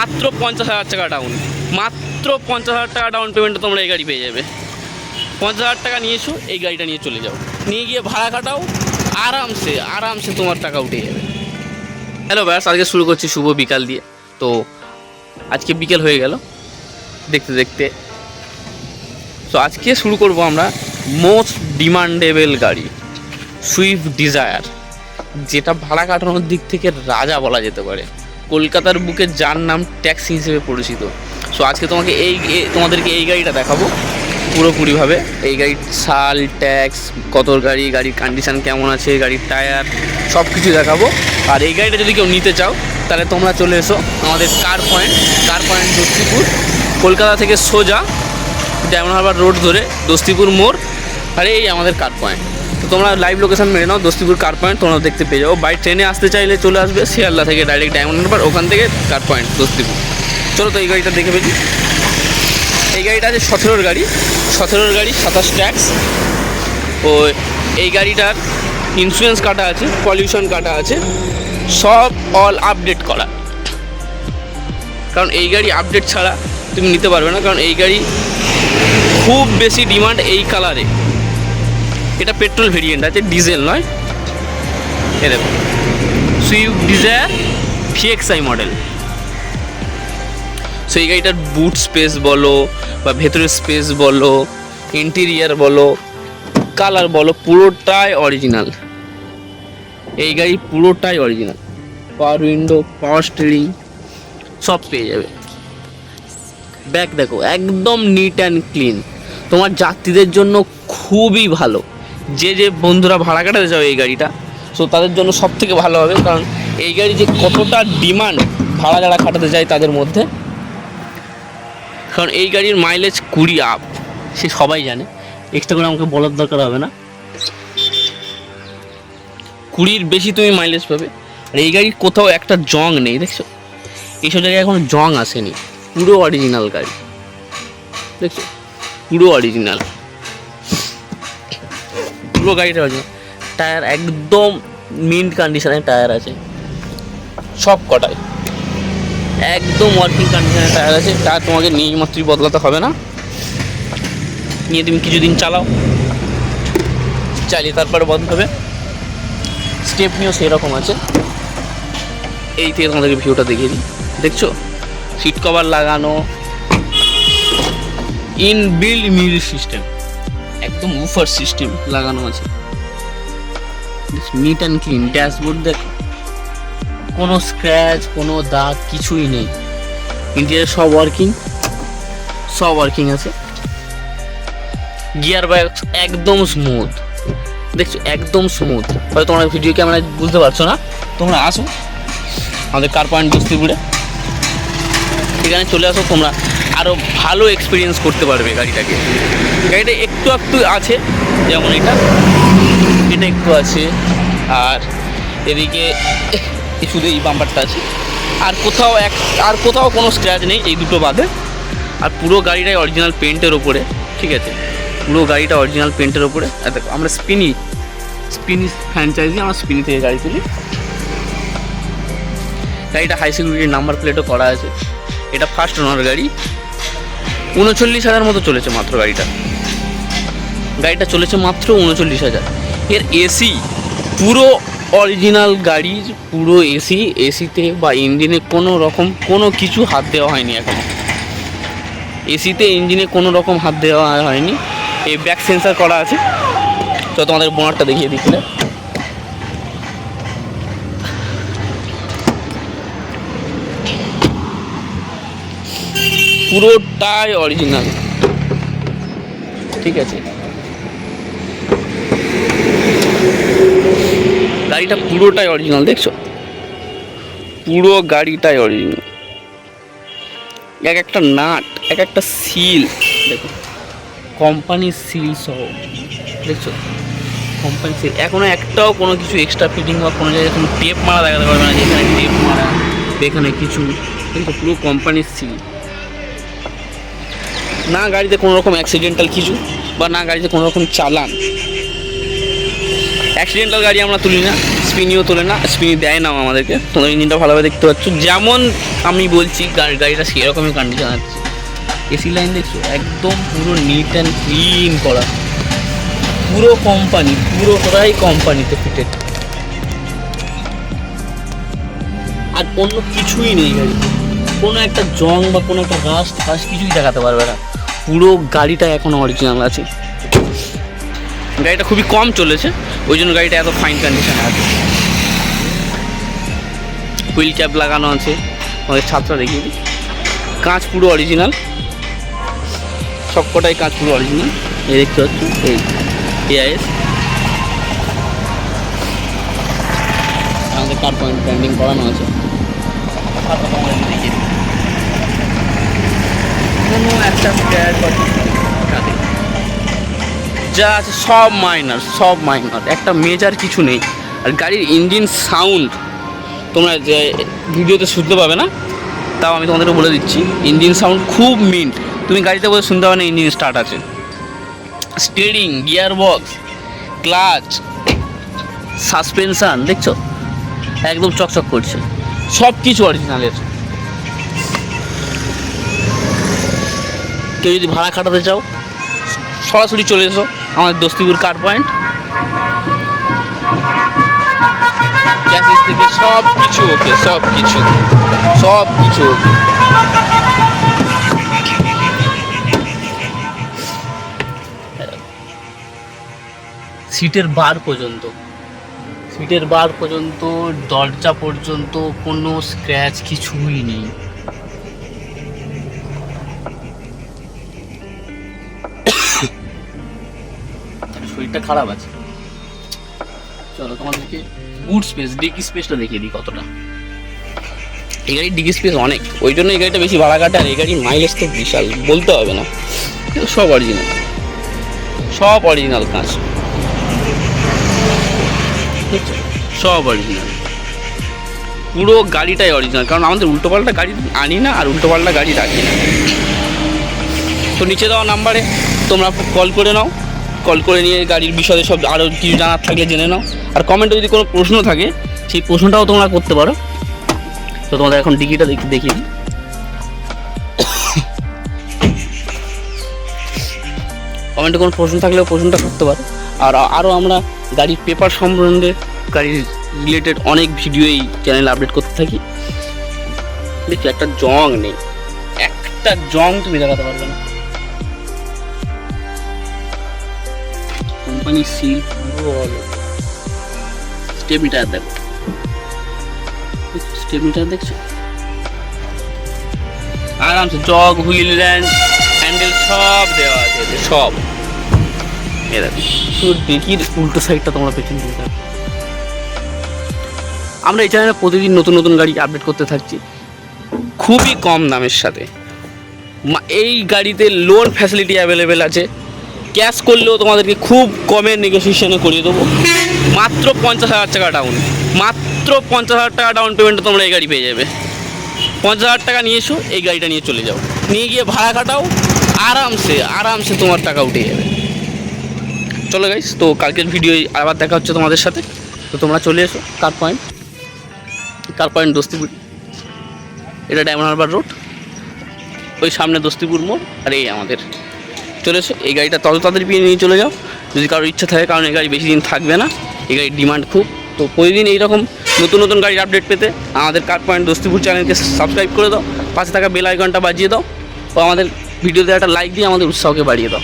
মাত্র 50,000 টাকা ডাউন, মাত্র 50,000 টাকা ডাউন পেমেন্টে তোমরা এই গাড়ি পেয়ে যাবে। 50,000 টাকা নিয়ে এসো, এই গাড়িটা নিয়ে চলে যাও, নিয়ে গিয়ে ভাড়া কাটাও, আরামসে তোমার টাকা উঠে যাবে। হ্যালো ব্যাস, আজকে শুরু করছি শুভ বিকাল দিয়ে। তো আজকে বিকেল হয়ে গেল দেখতে দেখতে। তো আজকে শুরু করব আমরা মোস্ট ডিমান্ডেবল গাড়ি সুইফট ডিজায়ার, যেটা ভাড়া কাটানোর দিক থেকে রাজা বলা যেতে পারে। কলকাতার বুকে যার নাম ট্যাক্সি হিসেবে পরিচিত। সো আজকে তোমাদেরকে এই গাড়িটা দেখাবো পুরোপুরিভাবে। এই গাড়ির সাল, ট্যাক্স, কত গাড়ির কন্ডিশান কেমন আছে, গাড়ির টায়ার সব কিছু দেখাবো। আর এই গাড়িটা যদি কেউ নিতে চাও তাহলে তোমরা চলে এসো আমাদের কার পয়েন্ট দস্তিপুর, কলকাতা থেকে সোজা ডায়মন্ড হারবার রোড ধরে দস্তিপুর মোড়, আর এই আমাদের কার পয়েন্ট। তো তোমরা লাইভ লোকেশন মেরে নাও, দস্তিপুর কার পয়েন্ট তোমরা দেখতে পেয়ে যাবো। বাই ট্রেনে আসতে চাইলে চলে আসবে শিয়ালদা থেকে ডাইরেক্ট ডায়মন্ড হারবার, ওখান থেকে কার পয়েন্ট দস্তিপুর। চলো তো এই গাড়িটা দেখে পেয়েছি। এই গাড়িটা আছে 17 গাড়ি, 27 ট্যাক্স। ও এই গাড়িটার ইন্স্যুরেন্স কাটা আছে, পলিউশন কাটা আছে, সব অল আপডেট করা। কারণ এই গাড়ি আপডেট ছাড়া তুমি নিতে পারবে না, কারণ এই গাড়ি খুব বেশি ডিমান্ড এই কালারে। এটা পেট্রোল ভেরিয়েন্ট আছে, ডিজেল নয়। এ দেখো Swift Dzire VXI model. So এই গাড়িটার বুট স্পেস বলো বা ভেতরের স্পেস বলো, ইন্টেরিয়ার বলো, কালার বলো, পুরোটাই অরিজিনাল। এই গাড়ি পুরোটাই অরিজিনাল। পাওয়ার উইন্ডো, পাওয়ার স্টিয়ারিং সব পেয়ে যাবে। ব্যাক দেখো একদম নিট অ্যান্ড ক্লিন, তোমার যাত্রীদের জন্য খুবই ভালো। যে বন্ধুরা ভাড়া কাটাতে চাও এই গাড়িটা, সো তাদের জন্য সব থেকে ভালো হবে। কারণ এই গাড়ি যে কতটা ডিমান্ড ভাড়া যারা কাটাতে চায় তাদের মধ্যে। কারণ এই গাড়ির মাইলেজ 20 আপ, সে সবাই জানে, এক্সট্রা করে আমাকে বলার দরকার হবে না। 20-র বেশি তুমি মাইলেজ পাবে। আর এই গাড়ির কোথাও একটা জং নেই, দেখছো এইসব জায়গায় এখনো জং আসেনি। পুরো অরিজিনাল গাড়ি, দেখছো পুরো অরিজিনাল, পুরো গাড়িটা অরিজিনাল। টায়ার একদম মিন্ট কন্ডিশনের টায়ার আছে, সব কটায় একদম ওয়ার্কিং কন্ডিশনের টায়ার আছে। টায়ার তোমাকে নিয়ে মাত্রই বদলাতে হবে না, নিয়ে তুমি কিছুদিন চালাও, চালিয়ে তারপরে বদলাবে। স্টেপনিও সেরকম আছে। এই থেকে তোমাদেরকে ভিউটা দেখিয়ে দিই, দেখছো সিট কভার লাগানো, ইনবিল্ড মিউজিক সিস্টেম, একদম উফার সিস্টেম লাগানো আছে। নিট অ্যান্ড ক্লিন ড্যাশবোর্ড দেখো, কোনো স্ক্র্যাচ, কোনো দাগ কিছুই নেই। ইন্টেরিয়ার সব ওয়ার্কিং আছে। গিয়ার বক্স একদম স্মুথ, দেখছো একদম স্মুথ। হয়তো তোমরা ভিডিও ক্যামেরায় বুঝতে পারছো না, তোমরা আসো আমাদের কার পয়েন্ট দস্তিপুরে, এখানে চলে আসো, তোমরা আরও ভালো এক্সপিরিয়েন্স করতে পারবে গাড়িটাকে। গাড়িটা একটু আছে, যেমন এটা একটু আছে, আর এদিকে শুধু এই বাম্পারটা আছে, আর কোথাও কোনো স্ক্র্যাচ নেই, এই দুটো বাদে। আর পুরো গাড়িটাই অরিজিনাল পেন্টের ওপরে, ঠিক আছে, পুরো গাড়িটা অরিজিনাল পেন্টের ওপরে। আর দেখো আমরা স্পিনি ফ্র্যাঞ্চাইজি, আমরা স্পিনি থেকে গাড়ি তুলি। গাড়িটা হাই সিকিউরিটির নাম্বার প্লেটও করা আছে। এটা ফার্স্ট ওনার গাড়ি। 39,000 মতো চলেছে মাত্র গাড়িটা চলেছে মাত্র 39,000। এর এসি পুরো অরিজিনাল গাড়ির, পুরো এসিতে বা ইঞ্জিনে কোনো কিছু হাত দেওয়া হয়নি এখনো। এসিতে ইঞ্জিনে কোনো রকম হাত দেওয়া হয়নি। এই ব্যাক সেন্সার করা আছে। তো তোমাদের বোনারটা দেখিয়ে দিচ্ছিলে, পুরোটাই অরিজিনাল, ঠিক আছে। গাড়িটা পুরোটাই অরিজিনাল, দেখছো পুরো গাড়িটাই অরিজিনাল। এক একটা নাট, এক একটা সিল দেখো, কোম্পানির সিল সহ, দেখছো কোম্পানির সিল। এখনো একটাও কোনো কিছু এক্সট্রা ফিটিং বা কোনো জায়গায় কোনো টেপ মারা দেখাতে পারবে না, যেখানে টেপ মারা, এখানে কিছু, দেখছো পুরো কোম্পানির সিল। না গাড়িতে কোনো রকম অ্যাক্সিডেন্টাল কিছু, বা না গাড়িতে কোনো রকম চালান। অ্যাক্সিডেন্টাল গাড়ি আমরা তুলি না, স্পিনিও তোলে না, স্পিনি দেয় না আমাদেরকে। তোমরা ইঞ্জিনটা ভালোভাবে দেখতে পাচ্ছ, যেমন আমি বলছি গাড়িটা সেরকমই কন্ডিশন আছে। এসি লাইন দেখছো, একদম পুরো নিট অ্যান্ড ক্লিন করা, পুরো কোম্পানি, পুরোটাই কোম্পানিতে ফিটেড, আর অন্য কিছুই নেই গাড়িতে। কোনো একটা জং বা কোনো একটা রাস্ট কিছুই দেখাতে পারবে না। পুরো গাড়িটা এখনো অরিজিনাল আছে। গাড়িটা খুবই কম চলেছে, ওই জন্য গাড়িটা এত ফাইন কন্ডিশনে আছে। হুইল ক্যাপ লাগানো আছে, আমাদের ছাত্রা দেখিয়ে দিই। কাঁচ পুরো অরিজিনাল, সবকটাই কাঁচ পুরো অরিজিনাল। এই দেখতে পাচ্ছ, এই এআইএস আমাদের কার পয়েন্ট ব্র্যান্ডিং করানো আছে। দেখিয়ে দিই, কোনো একটা যা আছে সব মাইনার, একটা মেজার কিছু নেই। আর গাড়ির ইঞ্জিন সাউন্ড তোমরা যে ভিডিওতে শুনতে পাবে না, তাও আমি তোমাদেরকে বলে দিচ্ছি, ইঞ্জিন সাউন্ড খুব মিন্ট। তুমি গাড়িতে বলে শুনতে পাবে না ইঞ্জিন স্টার্ট আছে। Steering, gear box, clutch, suspension দেখছো একদম চকচক করছে, সব কিছু অরিজিনালের। কেউ যদি ভাড়া খাটাতে চাও সরাসরি চলে এসো আমাদের দস্তিপুর কার পয়েন্ট। গ্যাসেস থেকে সব কিছু ওকে, সব কিছু ওকে। সিটের বার পর্যন্ত, দরজা পর্যন্ত কোনো স্ক্র্যাচ কিছুই নেই। শরীরটা খারাপ আছে। চলো তোমাদেরকে বুট স্পেস, ডিকি স্পেসটা দেখিয়ে দিই কতটা। এই গাড়ির ডিকি স্পেস অনেক, ওই জন্য এই গাড়িটা বেশি ভাড়া কাটে। আর এই গাড়ির মাইলেজ তো বিশাল, বলতে হবে না, সব অরিজিনাল কাজ, সব অরিজিনাল। পুরো গাড়িটাই অরিজিনাল, কারণ আমাদের উল্টোপাল্টা গাড়ি আনি না আর উল্টোপাল্টা গাড়ি রাখি না। তো নিচে দেওয়া নাম্বারে তোমরা কল করে নাও, কল করে নিয়ে গাড়ির বিষয়ে সব আরও কিছু জানার থাকলে জেনে নাও। আর কমেন্টে যদি কোনো প্রশ্ন থাকে সেই প্রশ্নটাও তোমরা করতে পারো। তো তোমাদের এখন ডিকিটা দেখিয়ে দিই। কমেন্টে কোনো প্রশ্ন থাকলেও প্রশ্নটা করতে পারো। আর আরও আমরা গাড়ির পেপার সম্বন্ধে, গাড়ির রিলেটেড অনেক ভিডিও এই চ্যানেলে আপডেট করতে থাকি। দেখছি একটা জং নেই, একটা জং তুমি দেখাতে পারবে না। কোম্পানি সিল পুরো হলো। স্টেপমিটার দেখো, স্টেপমিটার দেখছো, আরামসে জগ, হুইল ল্যান্ড, হ্যান্ডেল সব দেওয়া আছে, সব। এ দেখো শুধু ডিকির উল্টো সাইডটা তোমরা পেছন দিতে। আমরা এই চ্যানেলে প্রতিদিন নতুন নতুন গাড়ি আপডেট করতে থাকছি খুবই কম দামের সাথে। এই গাড়িতে লোন ফ্যাসিলিটি অ্যাভেলেবেল আছে, ক্যাশ করলেও তোমাদেরকে খুব কমের নেগোসিয়েশনে করিয়ে দেবো। মাত্র 50,000 টাকা ডাউন, মাত্র 50,000 টাকা ডাউন পেমেন্টে তোমরা এই গাড়ি পেয়ে যাবে। 50,000 টাকা নিয়ে এসো, এই গাড়িটা নিয়ে চলে যাও, নিয়ে গিয়ে ভাড়া কাটাও, আরামসে তোমার টাকা উঠে যাবে। চলো গাইস, তো কালকের ভিডিও আবার দেখা হচ্ছে তোমাদের সাথে। তো তোমরা চলে এসো কার পয়েন্ট দস্তিপুর, এটা ডায়মন্ড হারবার রোড, ওই সামনে দস্তিপুর মোড়, আর এই আমাদের। চলে এসো, এই গাড়িটা তাড়াতাড়ি পেয়ে নিয়ে চলে যাও যদি কারোর ইচ্ছা থাকে, কারণ এই গাড়ি বেশি দিন থাকবে না, এই গাড়ির ডিমান্ড খুব। তো প্রতিদিন এইরকম নতুন নতুন গাড়ির আপডেট পেতে আমাদের কার পয়েন্ট দস্তিপুর চ্যানেলকে সাবস্ক্রাইব করে দাও, পাশে থাকা বেল আইকনটা বাজিয়ে দাও, ও আমাদের ভিডিওতে একটা লাইক দিয়ে আমাদের উৎসাহকে বাড়িয়ে দাও।